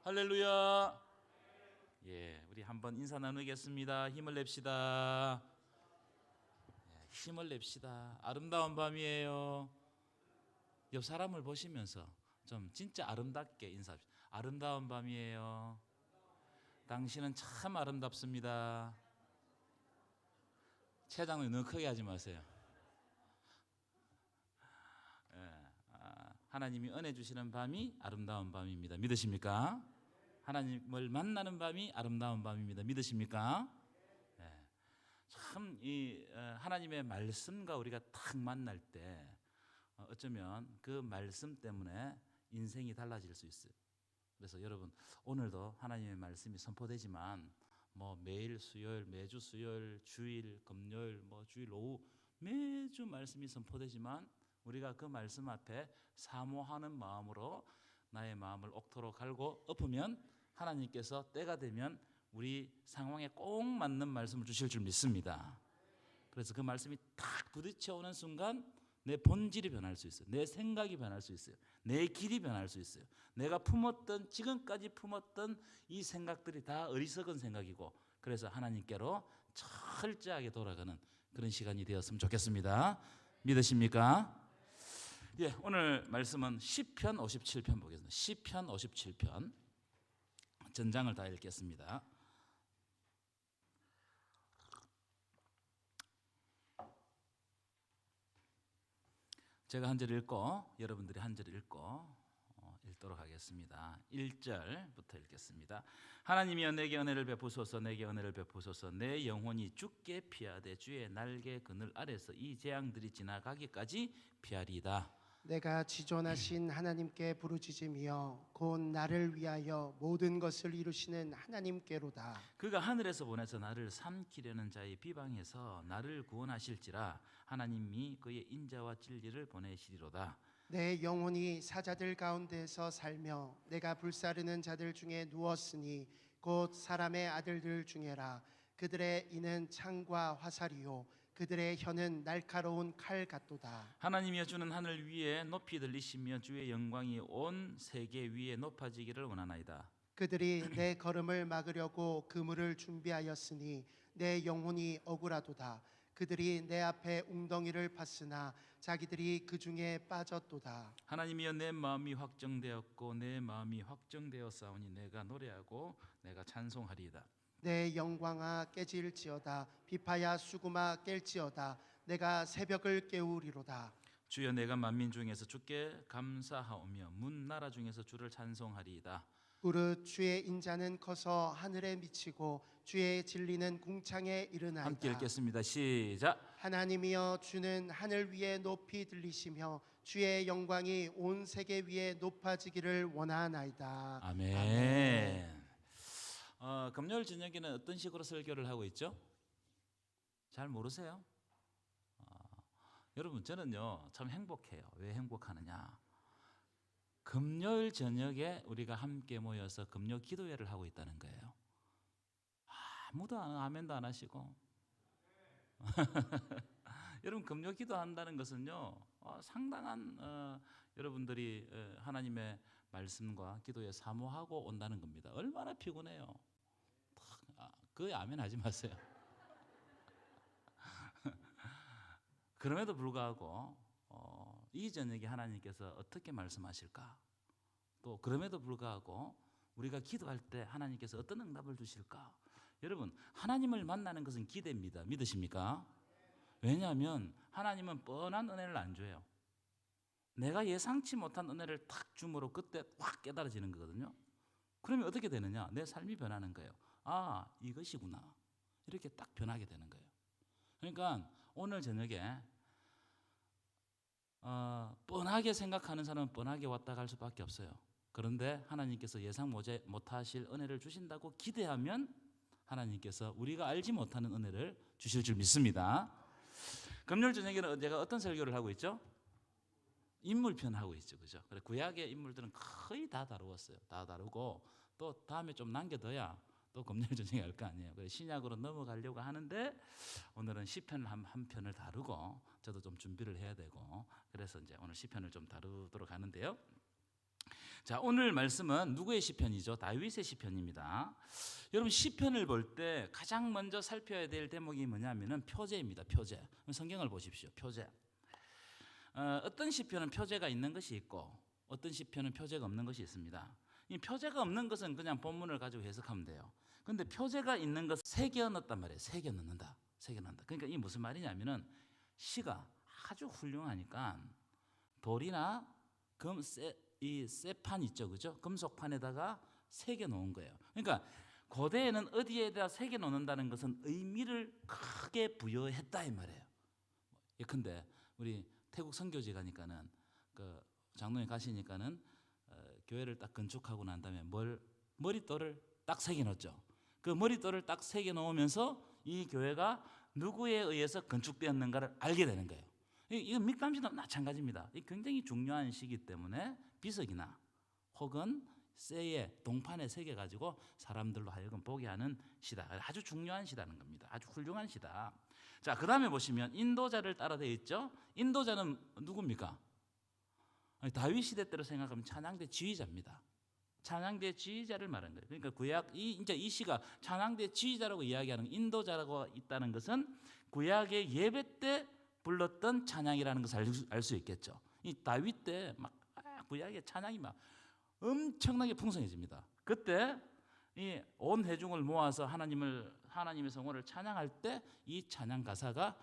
할렐루야. 예, 우리 한번 인사 나누겠습니다. 힘을 냅시다. 예, 힘을 냅시다. 아름다운 밤이에요. 옆 사람을 보시면서 좀 진짜 아름답게 인사합시다. 아름다운 밤이에요. 당신은 참 아름답습니다. 체장님 너무 크게 하지 마세요. 예, 하나님이 은혜 주시는 밤이 아름다운 밤입니다. 믿으십니까? 하나님을 만나는 밤이 아름다운 밤입니다. 믿으십니까? 예, 참 이 하나님의 말씀과 우리가 딱 만날 때 어쩌면 그 말씀 때문에 인생이 달라질 수 있어요. 그래서 여러분 오늘도 하나님의 말씀이 선포되지만 뭐 매일 수요일, 매주 수요일, 주일, 금요일, 뭐 주일 오후 매주 말씀이 선포되지만 우리가 그 말씀 앞에 사모하는 마음으로 나의 마음을 옥토로 갈고 엎으면 하나님께서 때가 되면 우리 상황에 꼭 맞는 말씀을 주실 줄 믿습니다. 그래서 그 말씀이 딱 부딪혀오는 순간 내 본질이 변할 수 있어요. 내 생각이 변할 수 있어요. 내 길이 변할 수 있어요. 내가 품었던 지금까지 품었던 이 생각들이 다 어리석은 생각이고 그래서 하나님께로 철저하게 돌아가는 그런 시간이 되었으면 좋겠습니다. 믿으십니까? 예, 오늘 말씀은 시편 57편 보겠습니다. 시편 57편 전장을 다 읽겠습니다. 제가 한 절 읽고 여러분들이 한 절 읽고 읽도록 하겠습니다. 1절부터 읽겠습니다. 하나님이여 내게 은혜를 베푸소서. 내게 은혜를 베푸소서. 내 영혼이 주께 피하되 주의 날개 그늘 아래서 이 재앙들이 지나가기까지 피하리이다. 내가 지존하신 하나님께 부르짖으며 곧 나를 위하여 모든 것을 이루시는 하나님께로다. 그가 하늘에서 보내서 나를 삼키려는 자의 비방에서 나를 구원하실지라. 하나님이 그의 인자와 진리를 보내시리로다. 내 영혼이 사자들 가운데서 살며 내가 불사르는 자들 중에 누웠으니 곧 사람의 아들들 중에라. 그들의 이는 창과 화살이요 그들의 혀는 날카로운 칼 같도다. 하나님이여 주는 하늘 위에 높이 들리시며 주의 영광이 온 세계 위에 높아지기를 원하나이다. 그들이 내 걸음을 막으려고 그물을 준비하였으니 내 영혼이 억울하도다. 그들이 내 앞에 웅덩이를 팠으나 자기들이 그 중에 빠졌도다. 하나님이여 내 마음이 확정되었고 내 마음이 확정되었사오니 내가 노래하고 내가 찬송하리이다. 내 영광아 깨질지어다. 비파야 수구마 깰지어다. 내가 새벽을 깨우리로다. 주여 내가 만민 중에서 주께 감사하오며 문 나라 중에서 주를 찬송하리이다. 무릇 주의 인자는 커서 하늘에 미치고 주의 진리는 궁창에 이르나이다. 함께 읽겠습니다. 시작. 하나님이여 주는 하늘 위에 높이 들리시며 주의 영광이 온 세계 위에 높아지기를 원하나이다. 아멘. 금요일 저녁에는 어떤 식으로 설교를 하고 있죠? 잘 모르세요? 여러분 저는요 참 행복해요. 왜 행복하느냐? 금요일 저녁에 우리가 함께 모여서 금요 기도회를 하고 있다는 거예요. 아무도 아멘도 안 하시고 여러분 금요 기도한다는 것은요 상당한 여러분들이 하나님의 말씀과 기도에 사모하고 온다는 겁니다. 얼마나 피곤해요. 그거 아멘 하지 마세요. 그럼에도 불구하고 이 저녁에 하나님께서 어떻게 말씀하실까? 또 그럼에도 불구하고 우리가 기도할 때 하나님께서 어떤 응답을 주실까? 여러분 하나님을 만나는 것은 기대입니다. 믿으십니까? 왜냐하면 하나님은 뻔한 은혜를 안 줘요. 내가 예상치 못한 은혜를 탁 줌으로 그때 확 깨달아지는 거거든요. 그러면 어떻게 되느냐? 내 삶이 변하는 거예요. 아, 이것이구나. 이렇게 딱 변하게 되는 거예요. 그러니까 오늘 저녁에 뻔하게 생각하는 사람은 뻔하게 왔다 갈 수밖에 없어요. 그런데 하나님께서 예상 못하실 은혜를 주신다고 기대하면 하나님께서 우리가 알지 못하는 은혜를 주실 줄 믿습니다. 금요일 저녁에는 제가 어떤 설교를 하고 있죠? 인물편 하고 있죠, 그죠? 그래 구약의 인물들은 거의 다 다루었어요. 다 다루고 또 다음에 좀 남겨둬야 또 금요일 저녁에 할 거 아니에요. 그래서 신약으로 넘어가려고 하는데 오늘은 시편을 한 편을 다루고 저도 좀 준비를 해야 되고 그래서 이제 오늘 시편을 좀 다루도록 하는데요. 자, 오늘 말씀은 누구의 시편이죠? 다윗의 시편입니다. 여러분 시편을 볼 때 가장 먼저 살펴야 될 대목이 뭐냐면은 표제입니다. 표제. 성경을 보십시오. 표제. 어떤 시편은 표제가 있는 것이 있고 어떤 시편은 표제가 없는 것이 있습니다. 이 표제가 없는 것은 그냥 본문을 가지고 해석하면 돼요. 근데 표제가 있는 것 새겨 넣었단 말이에요. 새겨 넣는다. 새겨 넣는다. 그러니까 이 무슨 말이냐면은 시가 아주 훌륭하니까 돌이나 이 쇠판 있죠, 그죠? 금속판에다가 새겨 놓은 거예요. 그러니까 고대에는 어디에다 새겨 놓는다는 것은 의미를 크게 부여했다 이 말이에요. 예컨대 우리 태국 선교지 가니까는 그 장로님 가시니까는 교회를 딱 건축하고 난 다음에 머릿돌을 딱 새겨 놓죠. 그 머릿돌을 딱 새겨 놓으면서 이 교회가 누구에 의해서 건축되었는가를 알게 되는 거예요. 이건 밑감시도 마찬가지입니다. 이 굉장히 중요한 시기 때문에 비석이나 혹은 쇠에 동판에 새겨 가지고 사람들로 하여금 보게 하는 시다. 아주 중요한 시다는 겁니다. 아주 훌륭한 시다. 자, 그다음에 보시면 인도자를 따라 되어 있죠. 인도자는 누굽니까? 다윗 시대 때로 생각하면 찬양대 지휘자입니다. 찬양대 지휘자를 말하는 거예요. 그러니까 구약 이제 이 시가 찬양대 지휘자라고 이야기하는 인도자라고 있다는 것은 구약의 예배 때 불렀던 찬양이라는 것을 알 수 있겠죠. 이 다윗 때 막 구약의 찬양이 막 엄청나게 풍성해집니다. 그때 이 온 회중을 모아서 하나님의 성호를 찬양할 때 이 찬양 가사가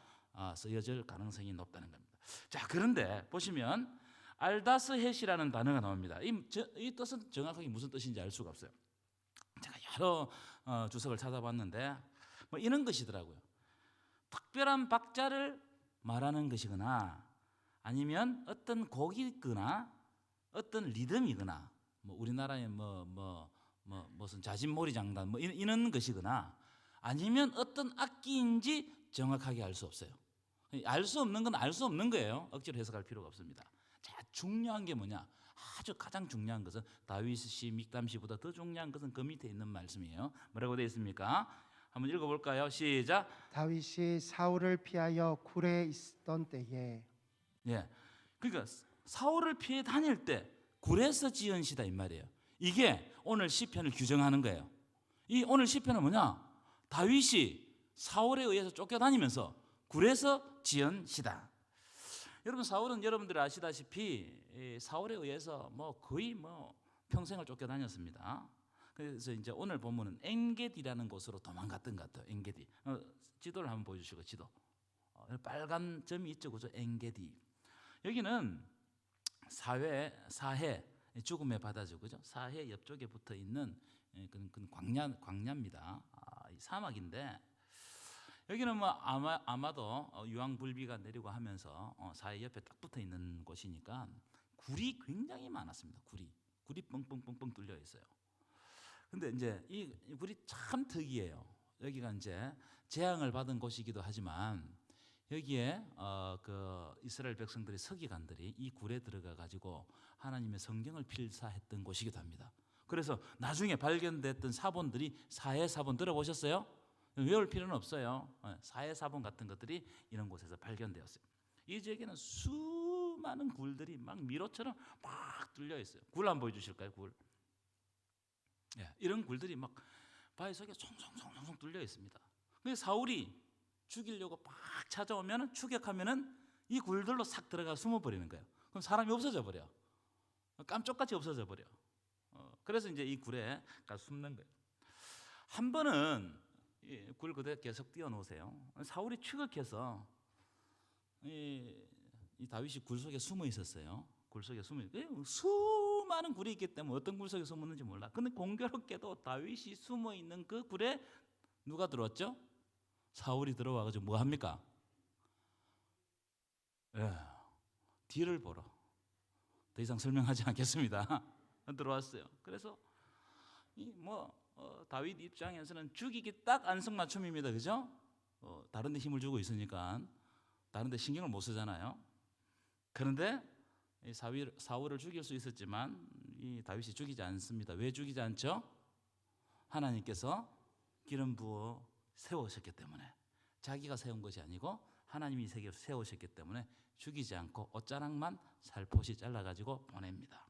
쓰여질 가능성이 높다는 겁니다. 자, 그런데 보시면 알다스헷이라는 단어가 나옵니다. 이 뜻은 정확하게 무슨 뜻인지 알 수가 없어요. 제가 여러 주석을 찾아봤는데 뭐 이런 것이더라고요. 특별한 박자를 말하는 것이거나 아니면 어떤 곡이거나 어떤 리듬이거나 뭐 우리나라의 무슨 자진몰이 장단 뭐 이런 것이거나 아니면 어떤 악기인지 정확하게 알 수 없어요. 알 수 없는 건 알 수 없는 거예요. 억지로 해석할 필요가 없습니다. 자, 중요한 게 뭐냐? 아주 가장 중요한 것은 다윗시, 믹담시보다 더 중요한 것은 그 밑에 있는 말씀이에요. 뭐라고 되어 있습니까? 한번 읽어볼까요? 시작. 다윗이 사울을 피하여 굴에 있던 때에. 예, 그러니까 사울을 피해 다닐 때 굴에서 지은 시다 이 말이에요. 이게 오늘 시편을 규정하는 거예요. 이 오늘 시편은 뭐냐? 다윗이 사울에 의해서 쫓겨다니면서 굴에서 지은 시다. 여러분 사울은 여러분들 아시다시피 사울에 의해서 거의 평생을 쫓겨다녔습니다. 그래서 이제 오늘 본문은 엔게디라는 곳으로 도망갔던 것 같아요. 엔게디. 지도를 한번 보여주시고 지도. 빨간 점이 있죠, 그죠? 엔게디. 여기는 사해 죽음의 바다죠, 그죠? 사해 옆쪽에 붙어 있는 그런 광야입니다. 사막인데 여기는 아마도 유황불비가 내리고 하면서 사해 옆에 딱 붙어 있는 곳이니까 굴이 굉장히 많았습니다. 굴이 뻥뻥뻥뻥 뚫려 있어요. 근데 이제 이 굴이 참 특이해요. 여기가 이제 재앙을 받은 곳이기도 하지만 여기에 그 이스라엘 백성들의 서기관들이 이 굴에 들어가 가지고 하나님의 성경을 필사했던 곳이기도 합니다. 그래서 나중에 발견됐던 사본들이 사해사본 들어보셨어요? 외울 필요는 없어요. 사해사본 같은 것들이 이런 곳에서 발견되었어요. 이 지역에는 수많은 굴들이 막 미로처럼 막 뚫려 있어요. 굴 한번 보여주실까요? 굴. 예, 이런 굴들이 막 바위 속에 송송송송 뚫려 있습니다. 그래서 사울이 죽이려고 막 찾아오면 추격하면은 이 굴들로 싹 들어가 숨어버리는 거예요. 그럼 사람이 없어져 버려. 깜짝같이 없어져 버려. 그래서 이제 이 굴에 가서 숨는 거예요. 한 번은 굴 그대로 계속 띄워놓으세요. 사울이 추격해서 이 다윗이 굴 속에 숨어 있었어요. 굴 속에 수많은 굴이 있기 때문에 어떤 굴 속에 숨었는지 몰라. 근데 공교롭게도 다윗이 숨어 있는 그 굴에 누가 들어왔죠? 사울이 들어와가지고 뭐 합니까? 뒤를 보러. 더 이상 설명하지 않겠습니다. 들어왔어요. 그래서 다윗 입장에서는 죽이기 딱 안성맞춤입니다, 그죠? 다른데 힘을 주고 있으니까 다른데 신경을 못 쓰잖아요. 그런데 사울을 죽일 수 있었지만 이 다윗이 죽이지 않습니다. 왜 죽이지 않죠? 하나님께서 기름 부어 세우셨기 때문에. 자기가 세운 것이 아니고 하나님이 세우셨기 때문에 죽이지 않고 옷자락만 살포시 잘라가지고 보냅니다.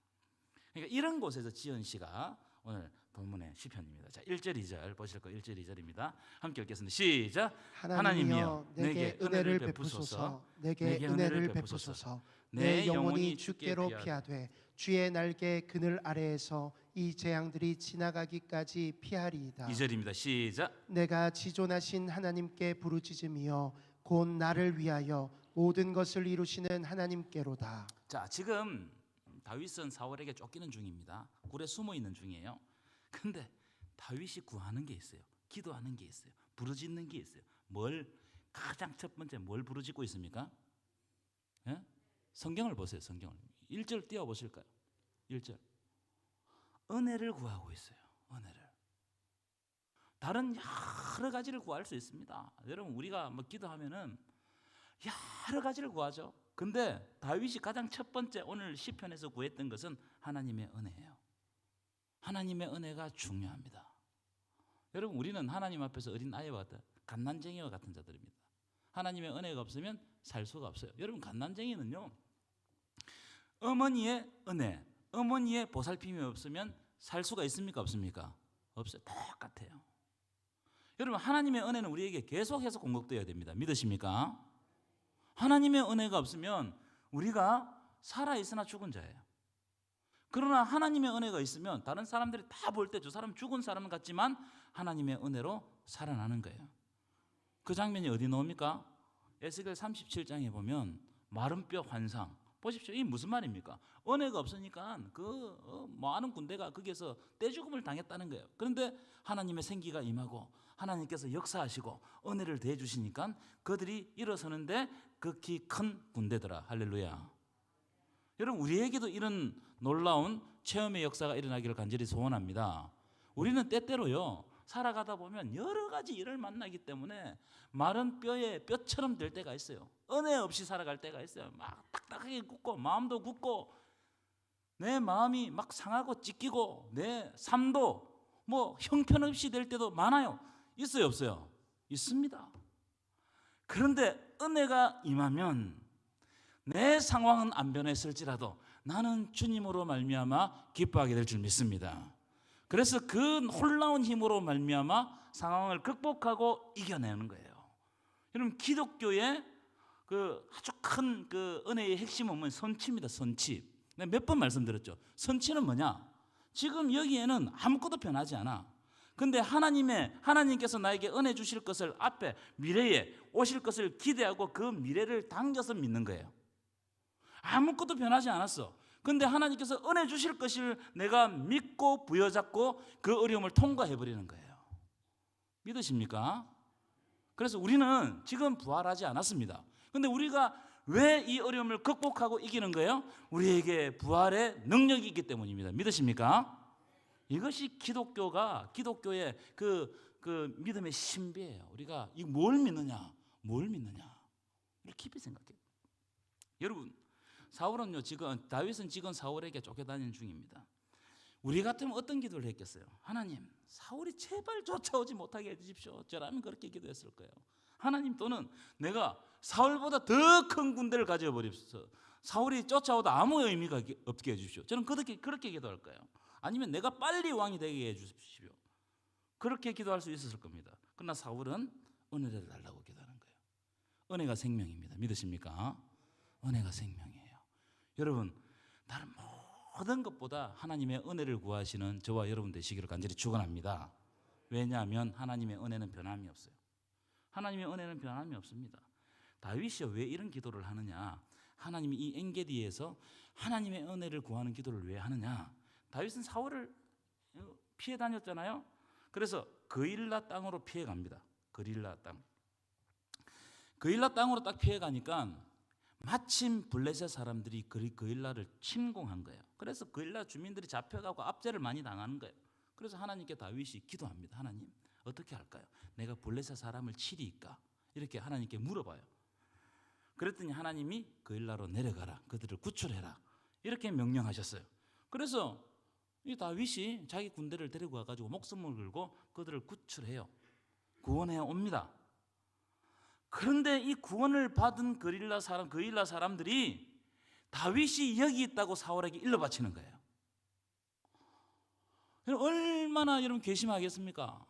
그러니까 이런 곳에서 지은 시가 오늘 본문의 시편입니다. 자, 1절 2절 보실 거 1절 2절입니다. 함께 읽겠습니다. 시작. 하나님이여 내게 은혜를 베푸소서. 내게 은혜를 베푸소서. 내 영혼이 주께로 피하되 주의 날개 그늘 아래에서 이 재앙들이 지나가기까지 피하리이다. 2절입니다. 시작. 내가 지존하신 하나님께 부르짖으며 곧 나를 위하여 모든 것을 이루시는 하나님께로다. 자, 지금 다윗은 사울에게 쫓기는 중입니다. 굴에 숨어 있는 중이에요. 근데 다윗이 구하는 게 있어요. 기도하는 게 있어요. 부르짖는 게 있어요. 뭘 가장 첫 번째 뭘 부르짖고 있습니까? 예? 성경을 보세요. 성경을 1절 띄워 보실까요? 1절 은혜를 구하고 있어요. 은혜를. 다른 여러 가지를 구할 수 있습니다. 여러분 우리가 뭐 기도하면은 여러 가지를 구하죠. 근데 다윗이 가장 첫 번째 오늘 시편에서 구했던 것은 하나님의 은혜예요. 하나님의 은혜가 중요합니다. 여러분 우리는 하나님 앞에서 어린 아이와 같은 갓난쟁이와 같은 자들입니다. 하나님의 은혜가 없으면 살 수가 없어요. 여러분 갓난쟁이는요 어머니의 은혜, 어머니의 보살핌이 없으면 살 수가 있습니까 없습니까? 없어요. 똑같아요. 여러분 하나님의 은혜는 우리에게 계속해서 공급되어야 됩니다. 믿으십니까? 하나님의 은혜가 없으면 우리가 살아있으나 죽은 자예요. 그러나 하나님의 은혜가 있으면 다른 사람들이 다 볼 때 저 사람 죽은 사람 같지만 하나님의 은혜로 살아나는 거예요. 그 장면이 어디 나옵니까? 에스겔 37장에 보면 마른 뼈 환상. 보십시오. 이게 무슨 말입니까? 은혜가 없으니까 많은 군대가 거기에서 떼죽음을 당했다는 거예요. 그런데 하나님의 생기가 임하고 하나님께서 역사하시고 은혜를 대해 주시니까 그들이 일어서는데 극히 큰 군대더라. 할렐루야. 여러분 우리에게도 이런 놀라운 체험의 역사가 일어나기를 간절히 소원합니다. 우리는 때때로요 살아가다 보면 여러 가지 일을 만나기 때문에 마른 뼈에 뼈처럼 될 때가 있어요. 은혜 없이 살아갈 때가 있어요. 막 딱딱하게 굳고 마음도 굳고 내 마음이 막 상하고 찢기고 내 삶도 뭐 형편없이 될 때도 많아요. 있어요 없어요? 있습니다. 그런데 은혜가 임하면 내 상황은 안 변했을지라도 나는 주님으로 말미암아 기뻐하게 될 줄 믿습니다. 그래서 그 놀라운 힘으로 말미암아 상황을 극복하고 이겨내는 거예요. 여러분 기독교의 그 아주 큰 그 은혜의 핵심은 뭐예요? 선치입니다. 선치. 내가 몇 번 말씀드렸죠. 선치는 뭐냐? 지금 여기에는 아무것도 변하지 않아. 근데 하나님께서 나에게 은혜 주실 것을 앞에 미래에 오실 것을 기대하고 그 미래를 당겨서 믿는 거예요. 아무것도 변하지 않았어. 근데 하나님께서 은혜 주실 것을 내가 믿고 부여잡고 그 어려움을 통과해 버리는 거예요. 믿으십니까? 그래서 우리는 지금 부활하지 않았습니다. 근데 우리가 왜 이 어려움을 극복하고 이기는 거예요? 우리에게 부활의 능력이 있기 때문입니다. 믿으십니까? 이것이 기독교의 그 믿음의 신비예요. 우리가 이 뭘 믿느냐? 뭘 믿느냐? 이렇게 깊이 생각해요. 여러분 사울은요 다윗은 지금 사울에게 쫓겨다니는 중입니다. 우리 같으면 어떤 기도를 했겠어요? 하나님 사울이 제발 쫓아오지 못하게 해주십시오. 저라면 그렇게 기도했을 거예요. 하나님 또는 내가 사울보다 더 큰 군대를 가져버립시오. 사울이 쫓아오도 아무 의미가 없게 해주십시오. 저는 그렇게 기도할 거예요. 아니면 내가 빨리 왕이 되게 해주십시오. 그렇게 기도할 수 있었을 겁니다. 그러나 사울은 은혜를 달라고 기도하는 거예요. 은혜가 생명입니다. 믿으십니까? 은혜가 생명이에요. 여러분 다른 모든 것보다 하나님의 은혜를 구하시는 저와 여러분 되시기를 간절히 축원합니다. 왜냐하면 하나님의 은혜는 변함이 없어요. 하나님의 은혜는 변함이 없습니다. 다윗이 왜 이런 기도를 하느냐? 하나님이 이 엔게디에서 하나님의 은혜를 구하는 기도를 왜 하느냐? 다윗은 사울을 피해 다녔잖아요. 그래서 그일라 땅으로 피해 갑니다. 그릴라 땅으로 딱 피해 가니까 마침 블레셋 사람들이 그일라를 침공한 거예요. 그래서 그일라 주민들이 잡혀가고 압제를 많이 당하는 거예요. 그래서 하나님께 다윗이 기도합니다. 하나님 어떻게 할까요? 내가 블레셋 사람을 치리이까? 이렇게 하나님께 물어봐요. 그랬더니 하나님이 그일라로 내려가라. 그들을 구출해라. 이렇게 명령하셨어요. 그래서 이 다윗이 자기 군대를 데리고 와가지고 목숨을 걸고 그들을 구출해요. 구원해 옵니다. 그런데 이 구원을 받은 그일라 사람들이 다윗이 여기 있다고 사울에게 일러 바치는 거예요. 얼마나 여러분 괘씸하겠습니까?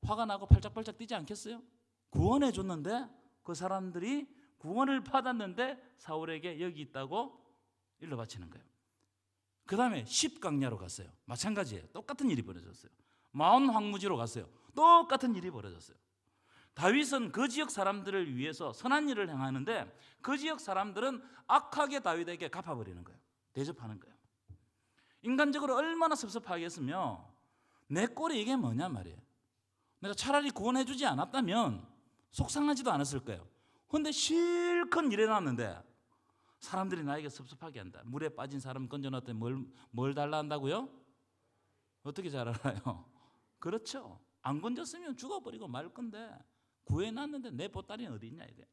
화가 나고 팔짝팔짝 뛰지 않겠어요? 구원해 줬는데 그 사람들이 구원을 받았는데 사울에게 여기 있다고 일러 바치는 거예요. 그 다음에 십강야로 갔어요. 마찬가지예요. 똑같은 일이 벌어졌어요. 마온 황무지로 갔어요. 똑같은 일이 벌어졌어요. 다윗은 그 지역 사람들을 위해서 선한 일을 행하는데 그 지역 사람들은 악하게 다윗에게 갚아버리는 거예요. 대접하는 거예요. 인간적으로 얼마나 섭섭하겠으며 내 꼴이 이게 뭐냐 말이에요. 내가 차라리 구원해 주지 않았다면 속상하지도 않았을 거예요. 그런데 실컷 일해놨는데 사람들이 나에게 섭섭하게 한다. 물에 빠진 사람 건져놨더니 뭘 달라 한다고요? 어떻게 잘 알아요? 그렇죠. 안 건졌으면 죽어버리고 말 건데 구해놨는데 내 보따리는 어디 있냐 이게.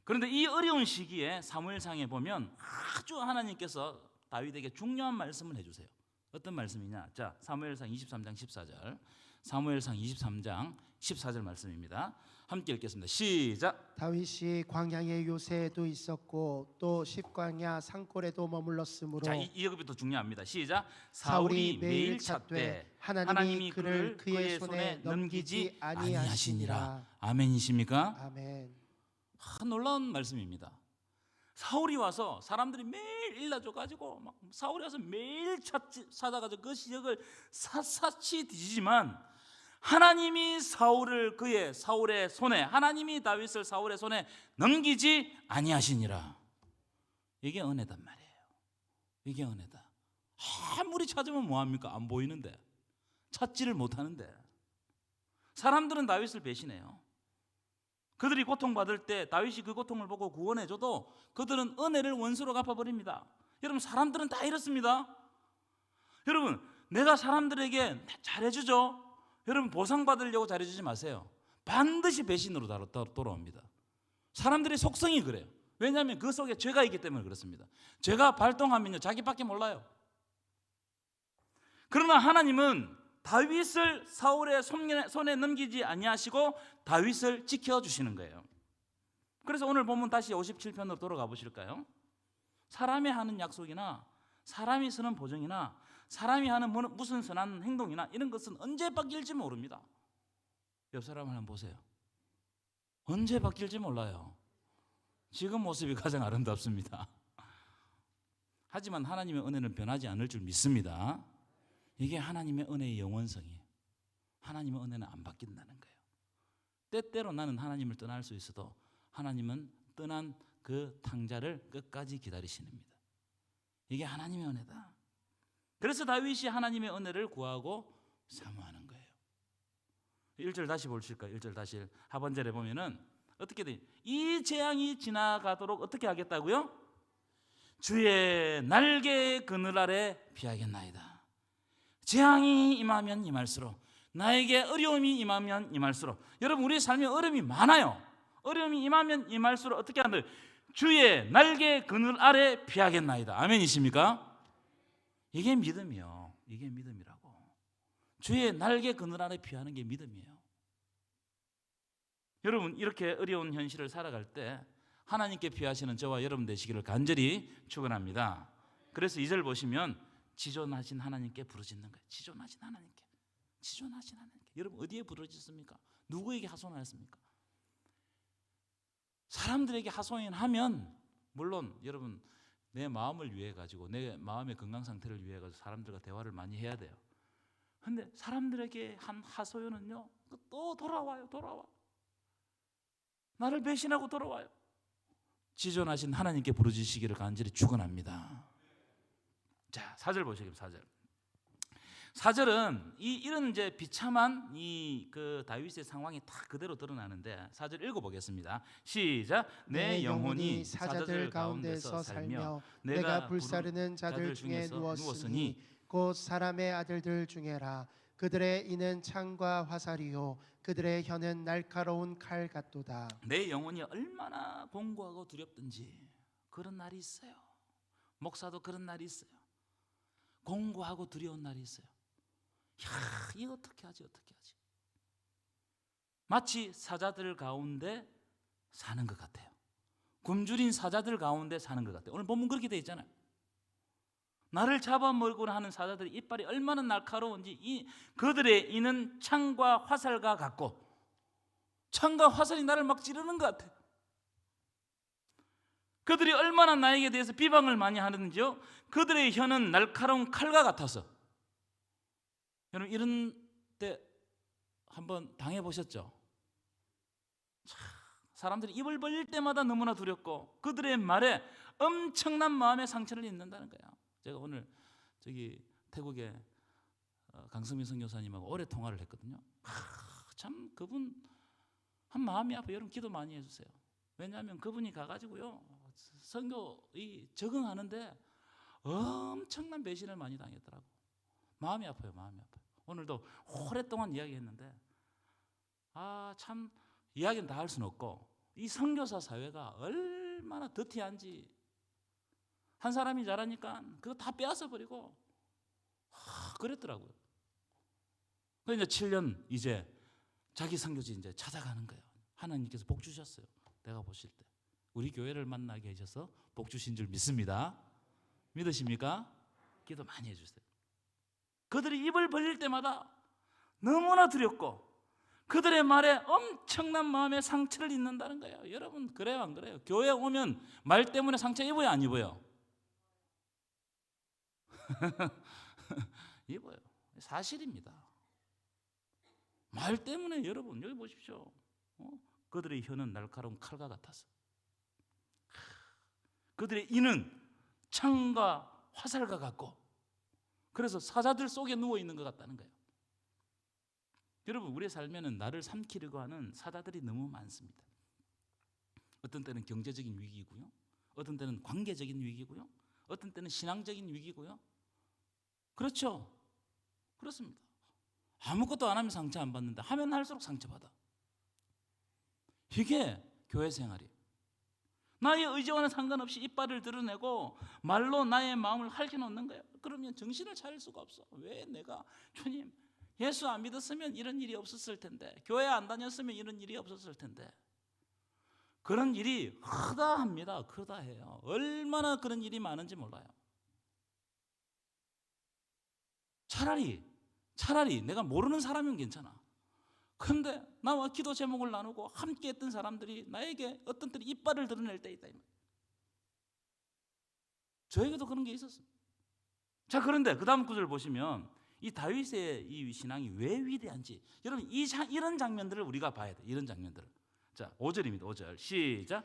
그런데 이 어려운 시기에 사무엘상에 보면 아주 하나님께서 다윗에게 중요한 말씀을 해주세요. 어떤 말씀이냐? 자, 사무엘상 23장 14절. 사무엘상 23장 14절 말씀입니다. 함께 읽겠습니다. 시작. 다윗이 광야의 요새에도 있었고 또 십광야 산골에도 머물렀으므로 자, 이 여기부터 중요합니다. 시작. 사울이 매일 찾되 하나님이 그를 그의 손에 넘기지 아니하시니라. 아멘이십니까? 아멘. 놀라운 말씀입니다. 사울이 와서 사람들이 매일 일러줘가지고 막 사울이 와서 매일 찾아가지고 그 지역을 샅샅이 뒤지지만 하나님이 사울의 손에, 하나님이 다윗을 사울의 손에 넘기지 아니하시니라. 이게 은혜단 말이에요. 이게 은혜다. 아무리 찾으면 뭐합니까? 안 보이는데, 찾지를 못하는데. 사람들은 다윗을 배신해요. 그들이 고통받을 때 다윗이 그 고통을 보고 구원해줘도 그들은 은혜를 원수로 갚아버립니다. 여러분, 사람들은 다 이렇습니다. 여러분, 내가 사람들에게 잘해주죠. 여러분, 보상받으려고 잘해주지 마세요. 반드시 배신으로 돌아옵니다. 사람들의 속성이 그래요. 왜냐하면 그 속에 죄가 있기 때문에 그렇습니다. 죄가 발동하면요, 자기밖에 몰라요. 그러나 하나님은 다윗을 사울의 손에 넘기지 아니하시고 다윗을 지켜주시는 거예요. 그래서 오늘 본문 다시 57편으로 돌아가 보실까요? 사람이 하는 약속이나 사람이 쓰는 보증이나 사람이 하는 무슨 선한 행동이나 이런 것은 언제 바뀔지 모릅니다. 옆 사람을 한번 보세요. 언제 바뀔지 몰라요. 지금 모습이 가장 아름답습니다. 하지만 하나님의 은혜는 변하지 않을 줄 믿습니다. 이게 하나님의 은혜의 영원성이에요. 하나님의 은혜는 안 바뀐다는 거예요. 때때로 나는 하나님을 떠날 수 있어도 하나님은 떠난 그 탕자를 끝까지 기다리십니다. 이게 하나님의 은혜다. 그래서 다윗이 하나님의 은혜를 구하고 사모하는 거예요. 1절 다시 보실까요? 1절 다시 하반절에 보면은 어떻게 돼? 이 재앙이 지나가도록 어떻게 하겠다고요? 주의 날개 그늘 아래 피하겠나이다. 재앙이 임하면 임할수록, 나에게 어려움이 임하면 임할수록, 여러분, 우리 삶에 어려움이 많아요. 어려움이 임하면 임할수록 어떻게 한다? 주의 날개 그늘 아래 피하겠나이다. 아멘이십니까? 이게 믿음이요. 이게 믿음이라고. 주의 날개 그늘 아래 피하는 게 믿음이에요. 여러분, 이렇게 어려운 현실을 살아갈 때 하나님께 피하시는 저와 여러분 되시기를 간절히 축원합니다. 그래서 2절 보시면 지존하신 하나님께 부르짖는 거예요. 지존하신 하나님께. 지존하신 하나님께. 여러분, 어디에 부르짖습니까? 누구에게 하소연하였습니까? 사람들에게 하소연하면 물론 여러분, 내 마음을 위해 가지고, 내 마음의 건강 상태를 위해 가지고 사람들과 대화를 많이 해야 돼요. 근데 사람들에게 한 하소연은요, 또 돌아와요. 나를 배신하고 돌아와요. 지존하신 하나님께 부르짖으시기를 간절히 축원합니다. 자, 4절 보시겠습니다. 4절. 4절은 이런 이제 비참한 그 다윗의 상황이 다 그대로 드러나는데 4절 읽어보겠습니다. 시작. 내 영혼이 사자들 가운데서 살며 내가 불사르는 자들 중에 누웠으니 곧 사람의 아들들 중에라. 그들의 이는 창과 화살이요 그들의 혀는 날카로운 칼 같도다. 내 영혼이 얼마나 공고하고 두렵든지 그런 날이 있어요. 목사도 그런 날이 있어요. 공고하고 두려운 날이 있어요. 이거 어떻게 하지? 마치 사자들 가운데 사는 것 같아요. 굶주린 사자들 가운데 사는 것 같아요. 오늘 본문 그렇게 돼 있잖아요. 나를 잡아먹으려 하는 사자들의 이빨이 얼마나 날카로운지 그들의 이는 창과 화살과 같고, 창과 화살이 나를 막 찌르는 것 같아. 그들이 얼마나 나에게 대해서 비방을 많이 하는지요. 그들의 혀는 날카로운 칼과 같아서. 여러분 이런 때 한번 당해보셨죠? 사람들이 입을 벌릴 때마다 너무나 두렵고 그들의 말에 엄청난 마음의 상처를 입는다는 거야. 제가 오늘 태국의 강성민 선교사님하고 오래 통화를 했거든요. 참 그분 한 마음이 아파요. 여러분 기도 많이 해주세요. 왜냐하면 그분이 가가지고요 선교 적응하는데 엄청난 배신을 많이 당했더라고. 마음이 아파요. 마음이 아파요. 오늘도 오랫동안 이야기했는데 참 이야기는 다 할 수는 없고 이 선교사 사회가 얼마나 더티한지. 한 사람이 잘하니까 그거 다 빼앗아 버리고 그랬더라고요. 그래서 이제 7년 이제 자기 선교지 이제 찾아가는 거예요. 하나님께서 복 주셨어요. 내가 보실 때 우리 교회를 만나게 하셔서 복 주신 줄 믿습니다. 믿으십니까? 기도 많이 해주세요. 그들이 입을 벌릴 때마다 너무나 두렵고 그들의 말에 엄청난 마음의 상처를 입는다는 거예요. 여러분 그래요 안 그래요? 교회 오면 말 때문에 상처 입어요 안 입어요? 입어요. 사실입니다. 말 때문에 여러분 여기 보십시오. 그들의 혀는 날카로운 칼과 같아서 그들의 이는 창과 화살과 같고 그래서 사자들 속에 누워있는 것 같다는 거예요. 여러분 우리의 삶에는 나를 삼키려고 하는 사자들이 너무 많습니다. 어떤 때는 경제적인 위기고요, 어떤 때는 관계적인 위기고요, 어떤 때는 신앙적인 위기고요. 그렇죠? 그렇습니다. 아무것도 안 하면 상처 안 받는데 하면 할수록 상처받아. 이게 교회 생활이에요. 나의 의지와는 상관없이 이빨을 드러내고 말로 나의 마음을 핥혀놓는 거예요. 그러면 정신을 차릴 수가 없어. 왜 내가 주님 예수 안 믿었으면 이런 일이 없었을 텐데, 교회 안 다녔으면 이런 일이 없었을 텐데. 그런 일이 허다합니다. 허다해요. 얼마나 그런 일이 많은지 몰라요. 차라리 내가 모르는 사람이면 괜찮아. 그런데 나와 기도 제목을 나누고 함께 했던 사람들이 나에게 어떤 때는 이빨을 드러낼 때 있다. 저에게도 그런 게 있었어요. 자, 그런데 그 다음 구절을 보시면 이 다윗의 이 신앙이 왜 위대한지 여러분 이런 장면들을 우리가 봐야 돼. 이런 장면들을. 자, 5절입니다. 5절 시작.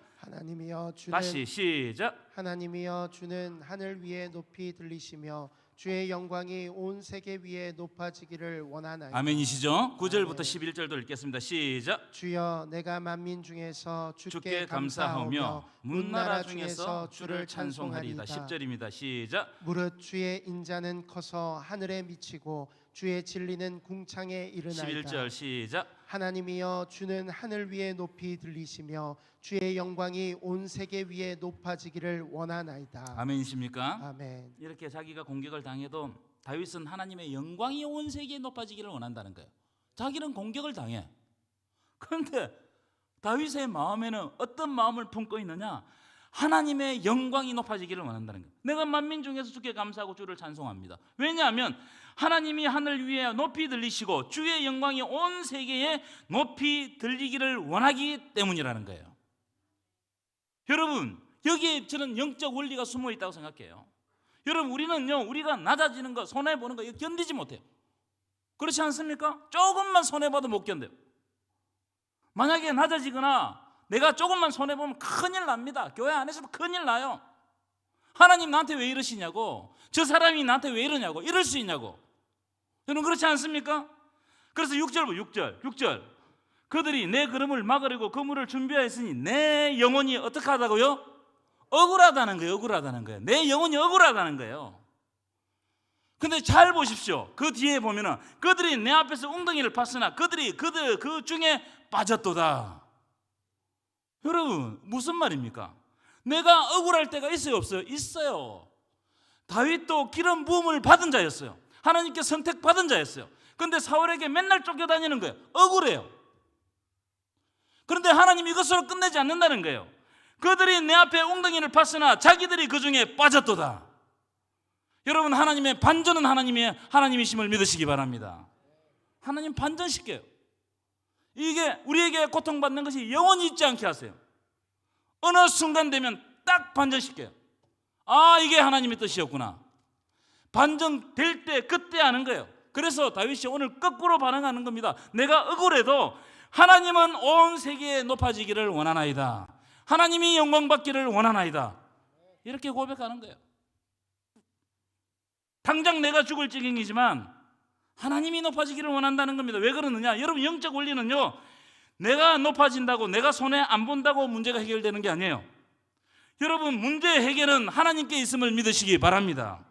다시 시작. 하나님이여 주는 하늘 위에 높이 들리시며 주의 영광이 온 세계 위에 높아지기를 원하나이다. 아멘이시죠? 9절부터 11절도 읽겠습니다. 시작. 주여 내가 만민 중에서 주께 감사하며 문나라 중에서 주를 찬송하리이다. 10절입니다. 시작. 무릇 주의 인자는 커서 하늘에 미치고 주의 진리는 궁창에 이르나이다. 11절 시작. 하나님이여 주는 하늘 위에 높이 들리시며 주의 영광이 온 세계 위에 높아지기를 원하나이다. 아멘이십니까? 아멘. 이렇게 자기가 공격을 당해도 다윗은 하나님의 영광이 온 세계에 높아지기를 원한다는 거예요. 자기는 공격을 당해. 그런데 다윗의 마음에는 어떤 마음을 품고 있느냐? 하나님의 영광이 높아지기를 원한다는 거예요. 내가 만민 중에서 주께 감사하고 주를 찬송합니다. 왜냐하면 하나님이 하늘 위에 높이 들리시고 주의 영광이 온 세계에 높이 들리기를 원하기 때문이라는 거예요. 여러분 여기에 저는 영적 원리가 숨어 있다고 생각해요. 여러분 우리는요 우리가 낮아지는 거 손해보는 거 이거 견디지 못해요. 그렇지 않습니까? 조금만 손해봐도 못 견뎌요. 만약에 낮아지거나 내가 조금만 손해보면 큰일 납니다. 교회 안에서도 큰일 나요. 하나님 나한테 왜 이러시냐고, 저 사람이 나한테 왜 이러냐고, 이럴 수 있냐고. 여러분 그렇지 않습니까? 그래서 6절 그들이 내 걸음을 막으려고 그물을 준비하였으니 내 영혼이 어떻게 하다고요? 억울하다는 거예요. 내 영혼이 억울하다는 거예요. 근데 잘 보십시오. 그 뒤에 보면은 그들이 내 앞에서 웅덩이를 팠으나 그들이 그 중에 빠졌도다. 여러분 무슨 말입니까? 내가 억울할 때가 있어요 없어요? 있어요. 다윗도 기름 부음을 받은 자였어요. 하나님께 선택받은 자였어요. 그런데 사울에게 맨날 쫓겨다니는 거예요. 억울해요. 그런데 하나님 이것으로 끝내지 않는다는 거예요. 그들이 내 앞에 웅덩이를 팠으나 자기들이 그 중에 빠졌도다. 여러분, 하나님의 반전은 하나님이심을 믿으시기 바랍니다. 하나님 반전시켜요. 이게 우리에게 고통받는 것이 영원히 있지 않게 하세요. 어느 순간 되면 딱 반전시켜요. 아, 이게 하나님의 뜻이었구나. 반전될 때 그때 하는 거예요. 그래서 다윗이 오늘 거꾸로 반응하는 겁니다. 내가 억울해도 하나님은 온 세계에 높아지기를 원하나이다. 하나님이 영광받기를 원하나이다. 이렇게 고백하는 거예요. 당장 내가 죽을 지경이지만 하나님이 높아지기를 원한다는 겁니다. 왜 그러느냐? 여러분, 영적 원리는요, 내가 높아진다고, 내가 손해 안 본다고 문제가 해결되는 게 아니에요. 여러분, 문제의 해결은 하나님께 있음을 믿으시기 바랍니다.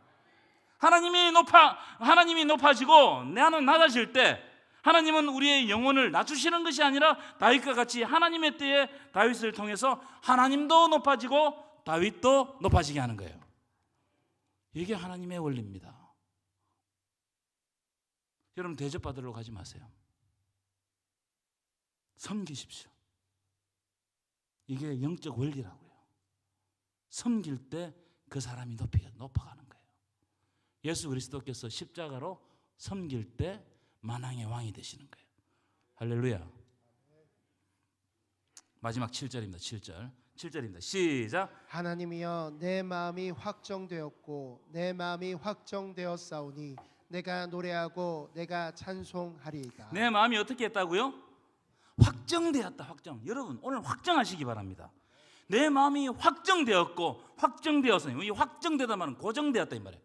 하나님이 높아지고 나는 낮아질 때 하나님은 우리의 영혼을 낮추시는 것이 아니라 다윗과 같이 하나님의 때에 다윗을 통해서 하나님도 높아지고 다윗도 높아지게 하는 거예요. 이게 하나님의 원리입니다. 여러분, 대접받으러 가지 마세요. 섬기십시오. 이게 영적 원리라고요. 섬길 때 그 사람이 높아가는 거예요. 예수 그리스도께서 십자가로 섬길 때 만왕의 왕이 되시는 거예요. 할렐루야. 마지막 7절입니다. 7절입니다. 시작. 하나님이여, 내 마음이 확정되었고 내 마음이 확정되었사오니 내가 노래하고 내가 찬송하리이다. 내 마음이 어떻게 했다고요? 확정되었다. 확정. 여러분, 오늘 확정하시기 바랍니다. 내 마음이 확정되었고 확정되었어요. 이 확정되다 말은 고정되었다 이 말이에요.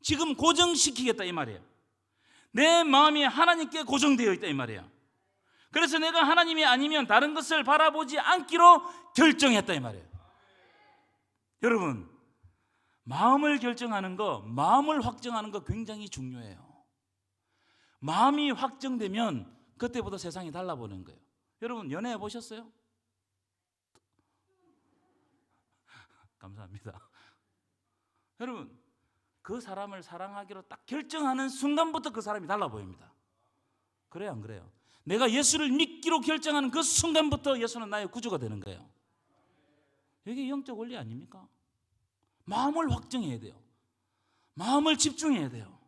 지금 고정시키겠다 이 말이에요. 내 마음이 하나님께 고정되어 있다 이 말이에요. 그래서 내가 하나님이 아니면 다른 것을 바라보지 않기로 결정했다 이 말이에요. 여러분, 마음을 결정하는 거, 마음을 확정하는 거 굉장히 중요해요. 마음이 확정되면 그때보다 세상이 달라보는 거예요. 여러분, 연애해 보셨어요? 감사합니다. 여러분, 그 사람을 사랑하기로 딱 결정하는 순간부터 그 사람이 달라 보입니다. 그래요, 안 그래요? 내가 예수를 믿기로 결정하는 그 순간부터 예수는 나의 구주가 되는 거예요. 이게 영적 원리 아닙니까? 마음을 확정해야 돼요. 마음을 집중해야 돼요.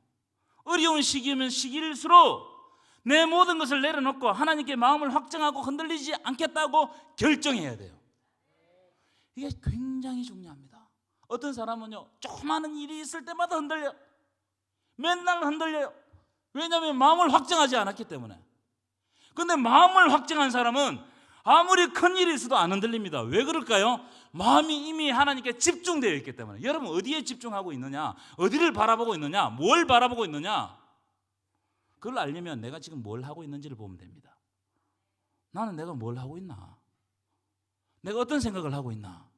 어려운 시기면 시기일수록 내 모든 것을 내려놓고 하나님께 마음을 확정하고 흔들리지 않겠다고 결정해야 돼요. 이게 굉장히 중요합니다. 어떤 사람은요, 조그마한 일이 있을 때마다 흔들려요. 맨날 흔들려요. 왜냐하면 마음을 확정하지 않았기 때문에. 그런데 마음을 확정한 사람은 아무리 큰 일이 있어도 안 흔들립니다. 왜 그럴까요? 마음이 이미 하나님께 집중되어 있기 때문에. 여러분, 어디에 집중하고 있느냐? 어디를 바라보고 있느냐? 뭘 바라보고 있느냐? 그걸 알려면 내가 지금 뭘 하고 있는지를 보면 됩니다. 나는 내가 뭘 하고 있나? 내가 어떤 생각을 하고 있나?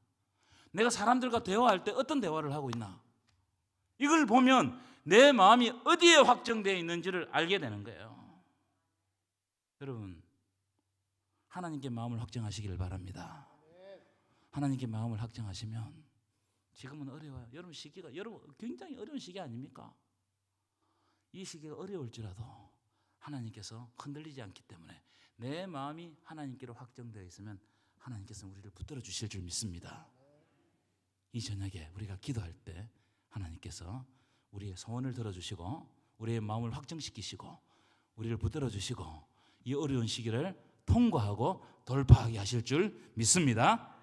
내가 사람들과 대화할 때 어떤 대화를 하고 있나? 이걸 보면 내 마음이 어디에 확정되어 있는지를 알게 되는 거예요. 여러분, 하나님께 마음을 확정하시기를 바랍니다. 하나님께 마음을 확정하시면, 지금은 어려워요. 여러분, 시기가 굉장히 어려운 시기 아닙니까? 이 시기가 어려울지라도 하나님께서 흔들리지 않기 때문에 내 마음이 하나님께로 확정되어 있으면 하나님께서 우리를 붙들어 주실 줄 믿습니다. 이 저녁에 우리가 기도할 때 하나님께서 우리의 소원을 들어주시고 우리의 마음을 확정시키시고 우리를 붙들어 주시고 이 어려운 시기를 통과하고 돌파하게 하실 줄 믿습니다.